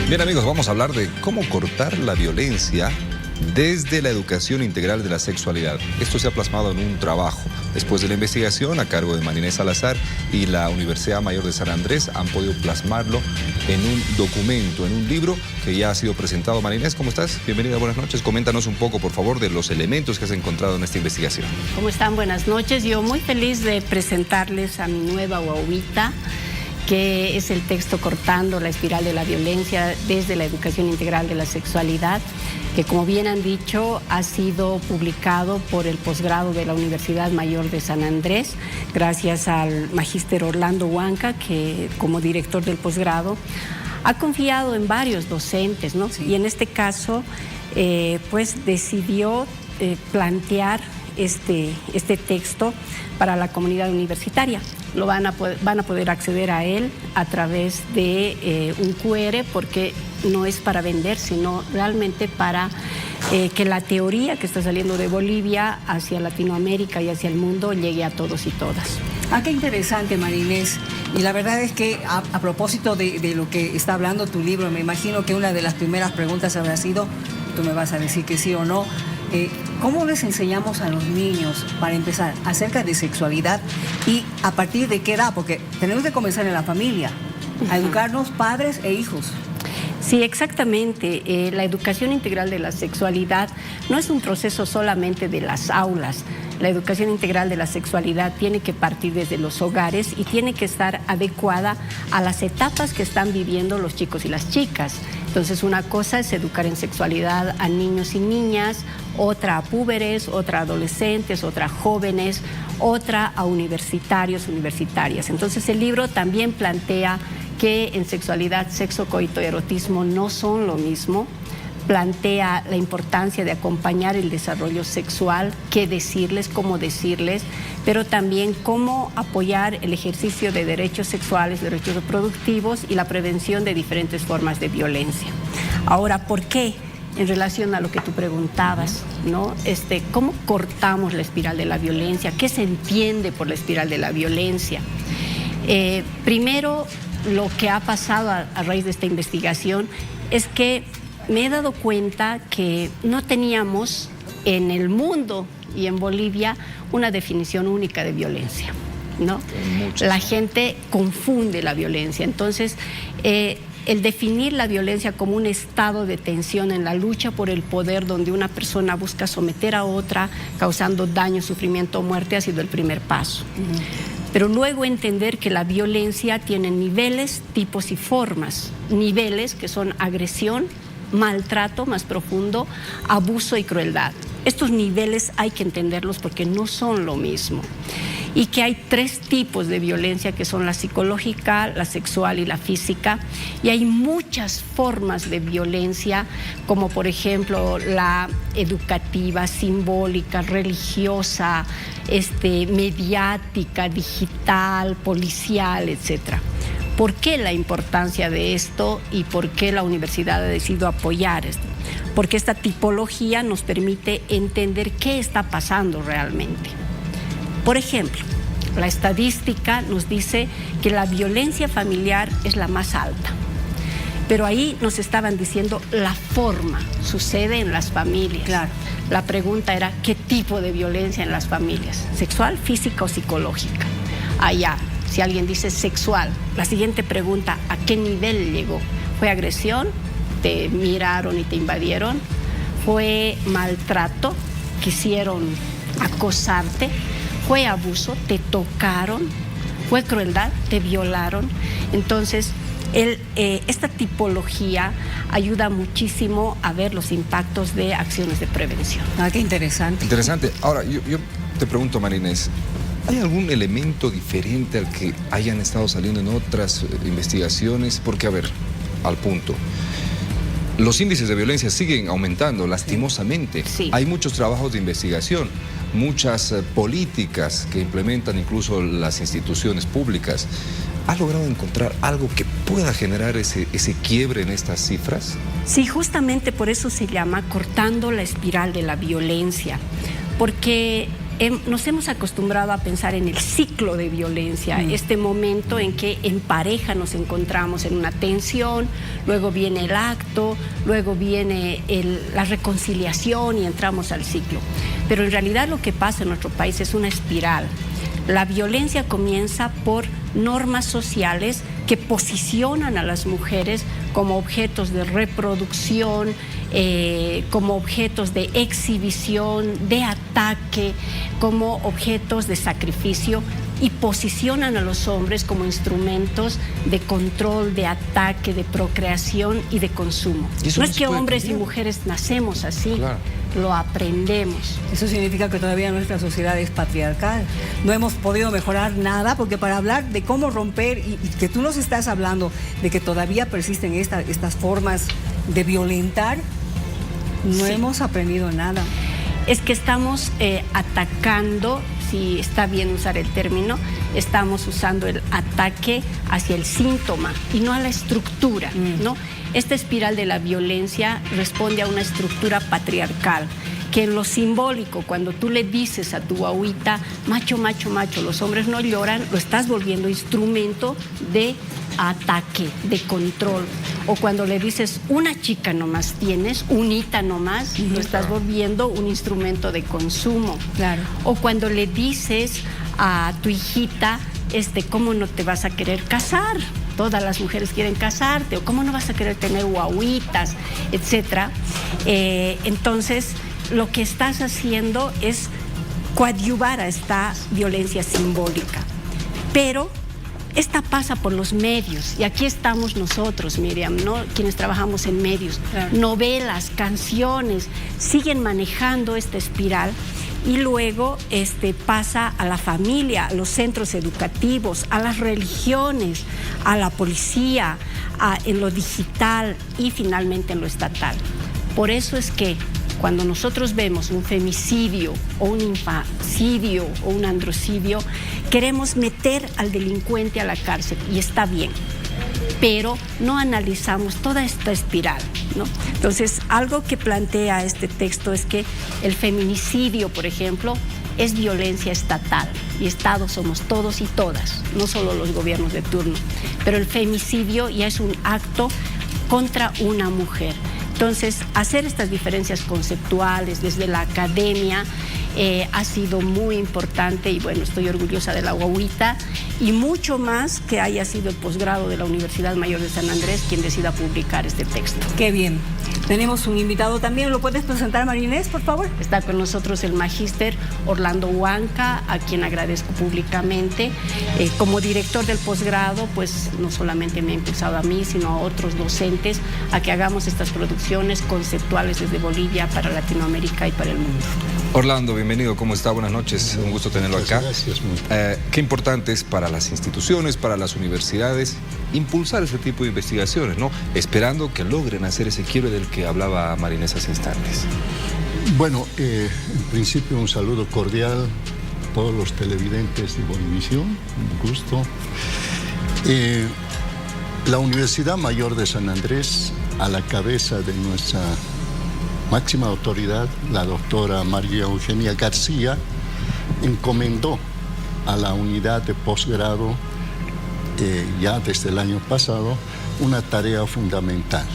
Bien amigos, vamos a hablar de cómo cortar la violencia desde la educación integral de la sexualidad. Esto se ha plasmado en un trabajo. Después de la investigación a cargo de Marinés Salazar y la Universidad Mayor de San Andrés han podido plasmarlo en un documento, en un libro que ya ha sido presentado. Marinés, ¿cómo estás? Bienvenida, buenas noches. Coméntanos un poco, por favor, de los elementos que has encontrado en esta investigación. ¿Cómo están? Buenas noches. Yo muy feliz de presentarles a mi nueva guaguita, que es el texto Cortando la espiral de la violencia desde la educación integral de la sexualidad, que como bien han dicho ha sido publicado por el posgrado de la Universidad Mayor de San Andrés, gracias al magíster Orlando Huanca, que como director del posgrado ha confiado en varios docentes, ¿no? Sí. Y en este caso pues decidió plantear este texto para la comunidad universitaria. Van a poder acceder a él a través de un QR, porque no es para vender, sino realmente para que la teoría que está saliendo de Bolivia hacia Latinoamérica y hacia el mundo llegue a todos y todas. Ah, qué interesante, Marinés. Y la verdad es que a propósito de lo que está hablando tu libro, me imagino que una de las primeras preguntas habrá sido, tú me vas a decir que sí o no, ¿cómo les enseñamos a los niños, para empezar, acerca de sexualidad y a partir de qué edad? Porque tenemos que comenzar en la familia, a educarnos padres e hijos. Sí, exactamente. La educación integral de la sexualidad no es un proceso solamente de las aulas. La educación integral de la sexualidad tiene que partir desde los hogares y tiene que estar adecuada a las etapas que están viviendo los chicos y las chicas. Entonces, una cosa es educar en sexualidad a niños y niñas, otra a púberes, otra a adolescentes, otra a jóvenes, otra a universitarios, universitarias. Entonces, el libro también plantea que en sexualidad, sexo, coito y erotismo no son lo mismo. Plantea la importancia de acompañar el desarrollo sexual, qué decirles, cómo decirles, pero también cómo apoyar el ejercicio de derechos sexuales, derechos reproductivos y la prevención de diferentes formas de violencia. Ahora, ¿por qué? En relación a lo que tú preguntabas, ¿no? ¿Cómo cortamos la espiral de la violencia? ¿Qué se entiende por la espiral de la violencia? Primero, lo que ha pasado a raíz de esta investigación es que me he dado cuenta que no teníamos en el mundo y en Bolivia una definición única de violencia, ¿no? La gente confunde la violencia. Entonces, el definir la violencia como un estado de tensión en la lucha por el poder, donde una persona busca someter a otra, causando daño, sufrimiento o muerte, ha sido el primer paso. Pero luego entender que la violencia tiene niveles, tipos y formas. Niveles que son agresión, maltrato más profundo, abuso y crueldad. Estos niveles hay que entenderlos porque no son lo mismo. Y que hay tres tipos de violencia, que son la psicológica, la sexual y la física. Y hay muchas formas de violencia, como por ejemplo la educativa, simbólica, religiosa, mediática, digital, policial, etcétera. ¿Por qué la importancia de esto y por qué la universidad ha decidido apoyar esto? Porque esta tipología nos permite entender qué está pasando realmente. Por ejemplo, la estadística nos dice que la violencia familiar es la más alta. Pero ahí nos estaban diciendo la forma, sucede en las familias. Claro. La pregunta era, ¿qué tipo de violencia en las familias? ¿Sexual, física o psicológica? Allá. Si alguien dice sexual, la siguiente pregunta, ¿a qué nivel llegó? ¿Fue agresión? ¿Te miraron y te invadieron? ¿Fue maltrato? ¿Quisieron acosarte? ¿Fue abuso? ¿Te tocaron? ¿Fue crueldad? ¿Te violaron? Entonces, esta tipología ayuda muchísimo a ver los impactos de acciones de prevención. Ah, qué interesante. Interesante. Ahora, yo te pregunto, Marinés, ¿hay algún elemento diferente al que hayan estado saliendo en otras investigaciones? Porque, a ver, al punto, los índices de violencia siguen aumentando, lastimosamente. Sí. Hay muchos trabajos de investigación, muchas políticas que implementan incluso las instituciones públicas. ¿Ha logrado encontrar algo que pueda generar ese quiebre en estas cifras? Sí, justamente por eso se llama Cortando la espiral de la violencia. Porque nos hemos acostumbrado a pensar en el ciclo de violencia, este momento en que en pareja nos encontramos en una tensión, luego viene el acto, luego viene la reconciliación y entramos al ciclo. Pero en realidad lo que pasa en nuestro país es una espiral. La violencia comienza por normas sociales que posicionan a las mujeres como objetos de reproducción, como objetos de exhibición, de ataque, como objetos de sacrificio, y posicionan a los hombres como instrumentos de control, de ataque, de procreación y de consumo. No es que hombres y mujeres nacemos así. Claro. Lo aprendemos. Eso significa que todavía nuestra sociedad es patriarcal. No hemos podido mejorar nada, porque para hablar de cómo romper, y que tú nos estás hablando de que todavía persisten estas formas de violentar, no hemos aprendido nada. Es que estamos atacando, si está bien usar el término, estamos usando el ataque hacia el síntoma y no a la estructura, ¿no? Esta espiral de la violencia responde a una estructura patriarcal, que en lo simbólico, cuando tú le dices a tu guagüita, macho, macho, macho, los hombres no lloran, lo estás volviendo instrumento de ataque, de control. O cuando le dices, una chica nomás tienes, unita nomás, lo estás volviendo un instrumento de consumo. Claro. O cuando le dices a tu hijita, ¿cómo no te vas a querer casar? Todas las mujeres quieren casarte, o cómo no vas a querer tener guaguitas, etcétera. Entonces, lo que estás haciendo es coadyuvar a esta violencia simbólica. Pero esta pasa por los medios, y aquí estamos nosotros, Miriam, ¿no? Quienes trabajamos en medios. Claro. Novelas, canciones, siguen manejando esta espiral. Y luego pasa a la familia, a los centros educativos, a las religiones, a la policía, en lo digital y finalmente en lo estatal. Por eso es que cuando nosotros vemos un femicidio o un infancidio o un androcidio, queremos meter al delincuente a la cárcel, y está bien, pero no analizamos toda esta espiral, ¿no? Entonces, algo que plantea este texto es que el feminicidio, por ejemplo, es violencia estatal, y Estado somos todos y todas, no solo los gobiernos de turno, pero el femicidio ya es un acto contra una mujer. Entonces, hacer estas diferencias conceptuales desde la academia ha sido muy importante, y bueno, estoy orgullosa de la guagüita, y mucho más que haya sido el posgrado de la Universidad Mayor de San Andrés quien decida publicar este texto. Qué bien. Tenemos un invitado también, ¿lo puedes presentar, María Inés, por favor? Está con nosotros el magíster Orlando Huanca, a quien agradezco públicamente. Como director del posgrado, pues no solamente me ha impulsado a mí, sino a otros docentes a que hagamos estas producciones conceptuales desde Bolivia para Latinoamérica y para el mundo. Orlando, bienvenido, ¿cómo está? Buenas noches, un gusto tenerlo acá. Gracias. Qué importante es para las instituciones, para las universidades, impulsar ese tipo de investigaciones, ¿no? Esperando que logren hacer ese quiebre del que hablaba María Inés hace instantes. Bueno, en principio un saludo cordial a todos los televidentes de Bolivisión, un gusto. La Universidad Mayor de San Andrés, a la cabeza de nuestra máxima autoridad, la doctora María Eugenia García, encomendó a la unidad de posgrado, ya desde el año pasado, una tarea fundamental: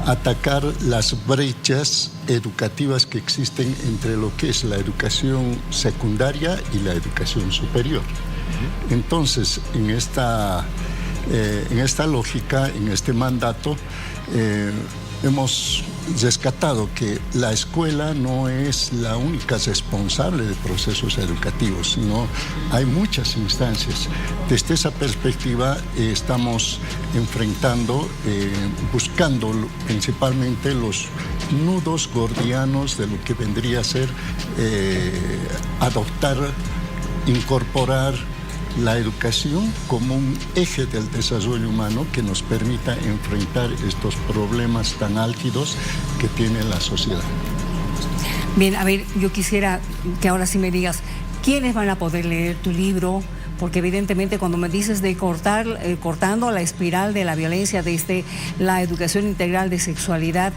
atacar las brechas educativas que existen entre lo que es la educación secundaria y la educación superior. Entonces, en esta lógica, en este mandato, hemos rescatado que la escuela no es la única responsable de procesos educativos, sino hay muchas instancias. Desde esa perspectiva estamos enfrentando, buscando principalmente los nudos gordianos de lo que vendría a ser adoptar, incorporar la educación como un eje del desarrollo humano que nos permita enfrentar estos problemas tan álgidos que tiene la sociedad. Bien, a ver, yo quisiera que ahora sí me digas, ¿quiénes van a poder leer tu libro? Porque evidentemente cuando me dices de cortando la espiral de la violencia desde la educación integral de sexualidad,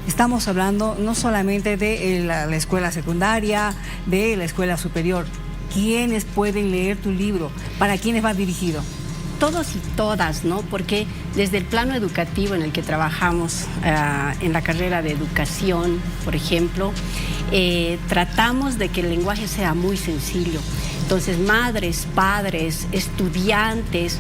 estamos hablando no solamente de la escuela secundaria, de la escuela superior. ¿Quiénes pueden leer tu libro? ¿Para quiénes va dirigido? Todos y todas, ¿no? Porque desde el plano educativo en el que trabajamos en la carrera de educación, por ejemplo, tratamos de que el lenguaje sea muy sencillo. Entonces, madres, padres, estudiantes,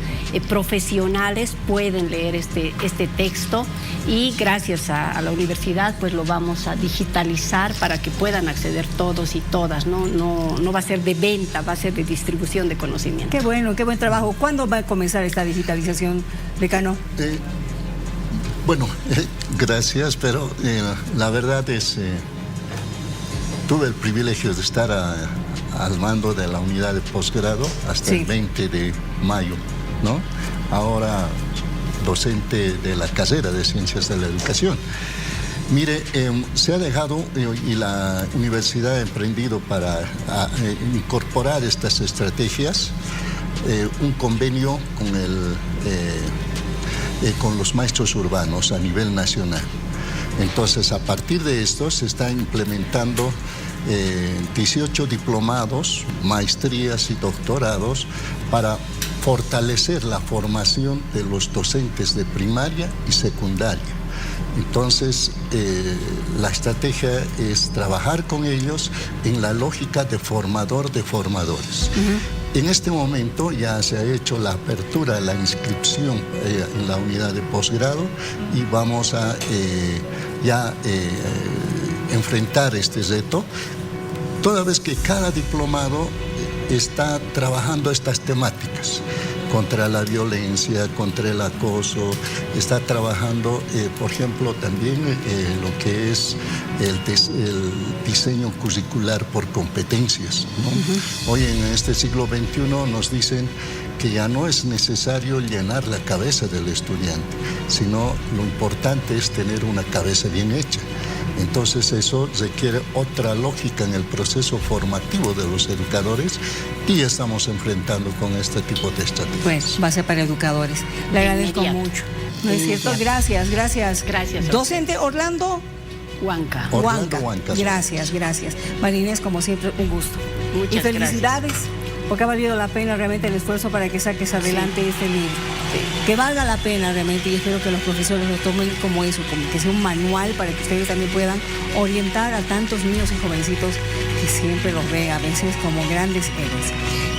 profesionales pueden leer este texto y gracias a la universidad pues lo vamos a digitalizar para que puedan acceder todos y todas, ¿no? No va a ser de venta, va a ser de distribución de conocimiento. Qué bueno, qué buen trabajo. ¿Cuándo va a comenzar esta digitalización, decano? Gracias, pero la verdad es, tuve el privilegio de estar al mando de la unidad de posgrado hasta el 20 de mayo, ¿no? Ahora docente de la carrera de Ciencias de la Educación. Mire, se ha dejado y la universidad ha emprendido para incorporar estas estrategias un convenio con los maestros urbanos a nivel nacional. Entonces, a partir de esto se está implementando 18 diplomados, maestrías y doctorados para fortalecer la formación de los docentes de primaria y secundaria. Entonces, la estrategia es trabajar con ellos en la lógica de formador de formadores. En este momento ya se ha hecho la apertura de la inscripción en la unidad de posgrado y vamos a enfrentar este reto, toda vez que cada diplomado está trabajando estas temáticas contra la violencia, contra el acoso, está trabajando, por ejemplo, también lo que es el diseño curricular por competencias, ¿no? Hoy en este siglo XXI nos dicen que ya no es necesario llenar la cabeza del estudiante, sino lo importante es tener una cabeza bien hecha. Entonces eso requiere otra lógica en el proceso formativo de los educadores y estamos enfrentando con este tipo de estrategias. Pues va a ser para educadores. Le agradezco mucho. ¿No es cierto? Gracias. Gracias. Docente Orlando Huanca. Gracias. María Inés, como siempre, un gusto. Muchas y felicidades. Gracias. Porque ha valido la pena realmente el esfuerzo para que saques adelante este libro. Sí. Que valga la pena realmente, y espero que los profesores lo tomen como eso, como que sea un manual para que ustedes también puedan orientar a tantos niños y jovencitos que siempre los ve a veces como grandes héroes.